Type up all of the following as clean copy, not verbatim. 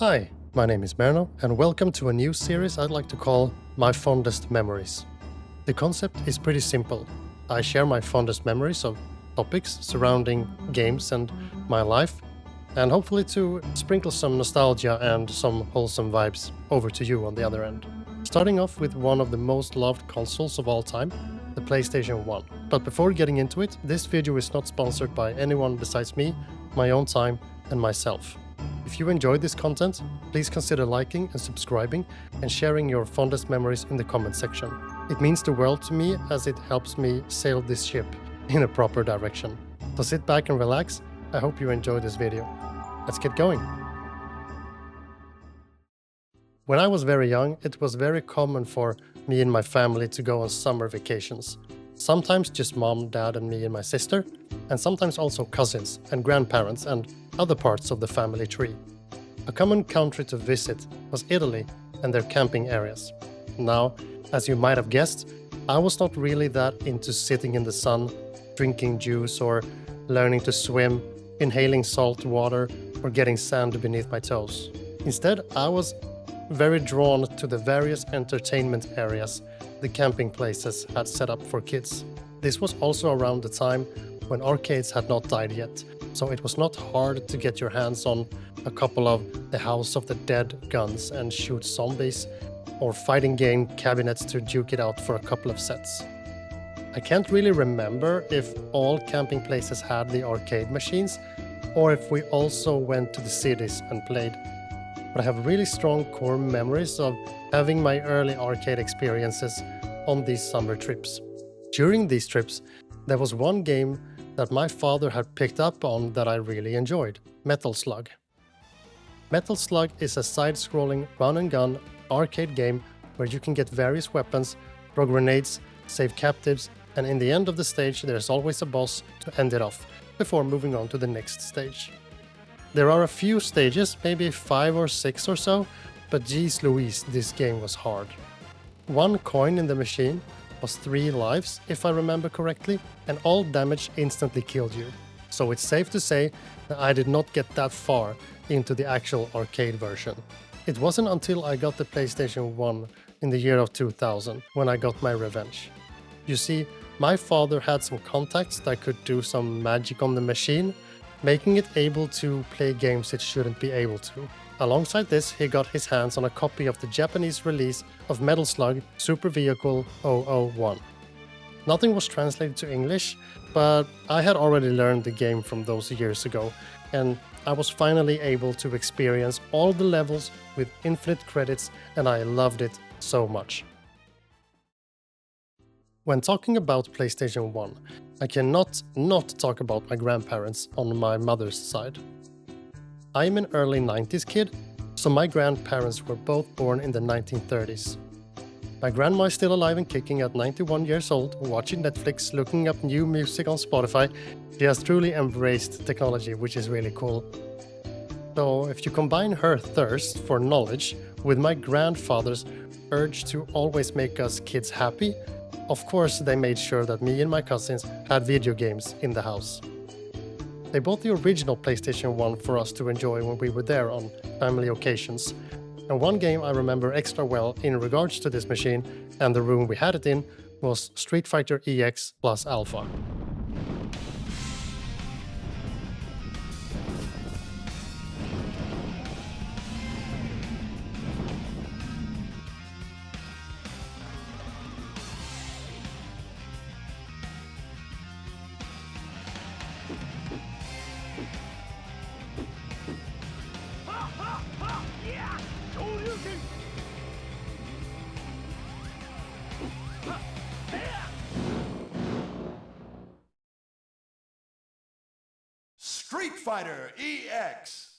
Hi, my name is Merno, and welcome to a new series I'd like to call My Fondest Memories. The concept is pretty simple. I share my fondest memories of topics surrounding games and my life, and hopefully to sprinkle some nostalgia and some wholesome vibes over to you on the other end. Starting off with one of the most loved consoles of all time, the PlayStation 1. But before getting into it, this video is not sponsored by anyone besides me, my own time, and myself. If you enjoyed this content, please consider liking and subscribing and sharing your fondest memories in the comment section. It means the world to me as it helps me sail this ship in a proper direction. So sit back and relax. I hope you enjoy this video. Let's get going. When I was very young, it was very common for me and my family to go on summer vacations. Sometimes just mom, dad, and me and my sister, and sometimes also cousins and grandparents and other parts of the family tree. A common country to visit was Italy and their camping areas. Now, as you might have guessed, I was not really that into sitting in the sun, drinking juice, or learning to swim, inhaling salt water, or getting sand beneath my toes. Instead, I was very drawn to the various entertainment areas the camping places had set up for kids. This was also around the time when arcades had not died yet, so it was not hard to get your hands on a couple of the House of the Dead guns and shoot zombies, or fighting game cabinets to duke it out for a couple of sets. I can't really remember if all camping places had the arcade machines, or if we also went to the cities and played. But I have really strong core memories of having my early arcade experiences on these summer trips. During these trips, there was one game that my father had picked up on that I really enjoyed, Metal Slug. Metal Slug is a side-scrolling run-and-gun arcade game where you can get various weapons, throw grenades, save captives, and in the end of the stage there's always a boss to end it off, before moving on to the next stage. There are a few stages, maybe 5 or 6 or so, but geez Louise, this game was hard. One coin in the machine was 3 lives, if I remember correctly, and all damage instantly killed you. So it's safe to say that I did not get that far into the actual arcade version. It wasn't until I got the PlayStation 1 in the year of 2000 when I got my revenge. You see, my father had some contacts that could do some magic on the machine, making it able to play games it shouldn't be able to. Alongside this, he got his hands on a copy of the Japanese release of Metal Slug Super Vehicle 001. Nothing was translated to English, but I had already learned the game from those years ago, and I was finally able to experience all the levels with infinite credits, and I loved it so much. When talking about PlayStation 1, I cannot not talk about my grandparents on my mother's side. I am an early 90s kid, so my grandparents were both born in the 1930s. My grandma is still alive and kicking at 91 years old, watching Netflix, looking up new music on Spotify. She has truly embraced technology, which is really cool. So if you combine her thirst for knowledge with my grandfather's urge to always make us kids happy, of course they made sure that me and my cousins had video games in the house. They bought the original PlayStation 1 for us to enjoy when we were there on family occasions. And one game I remember extra well in regards to this machine and the room we had it in was Street Fighter EX plus Alpha. Street Fighter EX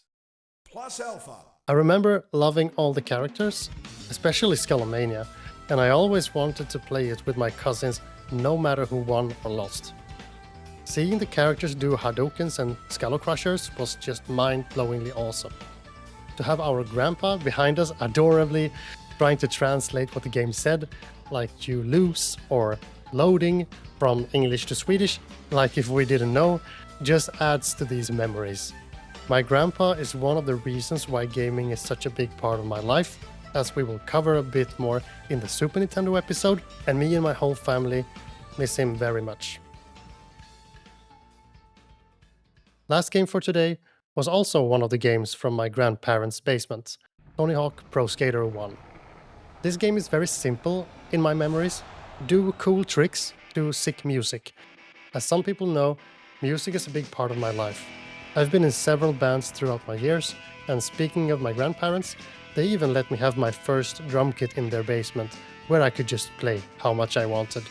plus Alpha. I remember loving all the characters, especially Skullomania, and I always wanted to play it with my cousins no matter who won or lost. Seeing the characters do Hadoukens and Skull Crushers was just mind-blowingly awesome. To have our grandpa behind us adorably trying to translate what the game said, like you lose or loading from English to Swedish, like if we didn't know, just adds to these memories. My grandpa is one of the reasons why gaming is such a big part of my life, as we will cover a bit more in the Super Nintendo episode, and me and my whole family miss him very much. Last game for today was also one of the games from my grandparents' basement, Tony Hawk Pro Skater 1. This game is very simple in my memories, do cool tricks to sick music. As some people know, music is a big part of my life. I've been in several bands throughout my years, and speaking of my grandparents, they even let me have my first drum kit in their basement, where I could just play how much I wanted.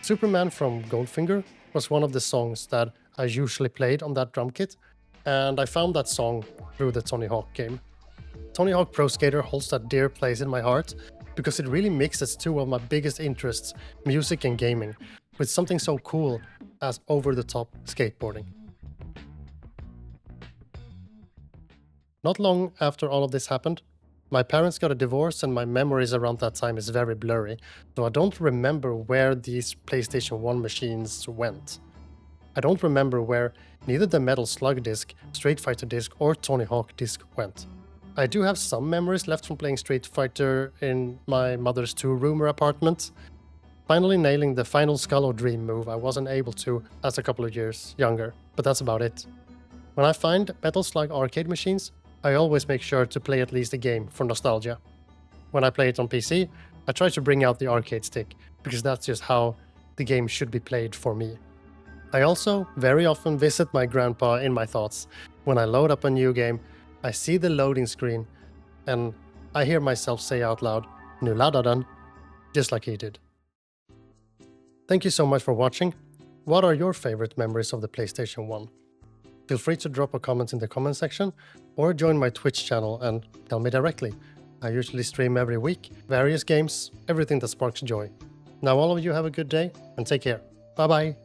Superman from Goldfinger was one of the songs that I usually played on that drum kit, and I found that song through the Tony Hawk game. Tony Hawk Pro Skater holds that dear place in my heart because it really mixes two of my biggest interests, music and gaming, with something so cool as over-the-top skateboarding. Not long after all of this happened, my parents got a divorce and my memories around that time is very blurry, so I don't remember where these PlayStation 1 machines went. I don't remember where neither the Metal Slug disc, Street Fighter disc, or Tony Hawk disc went. I do have some memories left from playing Street Fighter in my mother's two-roomer apartment. Finally nailing the final Skull or Dream move I wasn't able to as a couple of years younger, but that's about it. When I find Metal Slug arcade machines, I always make sure to play at least a game for nostalgia. When I play it on PC, I try to bring out the arcade stick, because that's just how the game should be played for me. I also very often visit my grandpa in my thoughts. When I load up a new game, I see the loading screen, and I hear myself say out loud, "Nu laddaden," just like he did. Thank you so much for watching. What are your favorite memories of the PlayStation 1? Feel free to drop a comment in the comment section, or join my Twitch channel and tell me directly. I usually stream every week, various games, everything that sparks joy. Now all of you have a good day, and take care. Bye bye!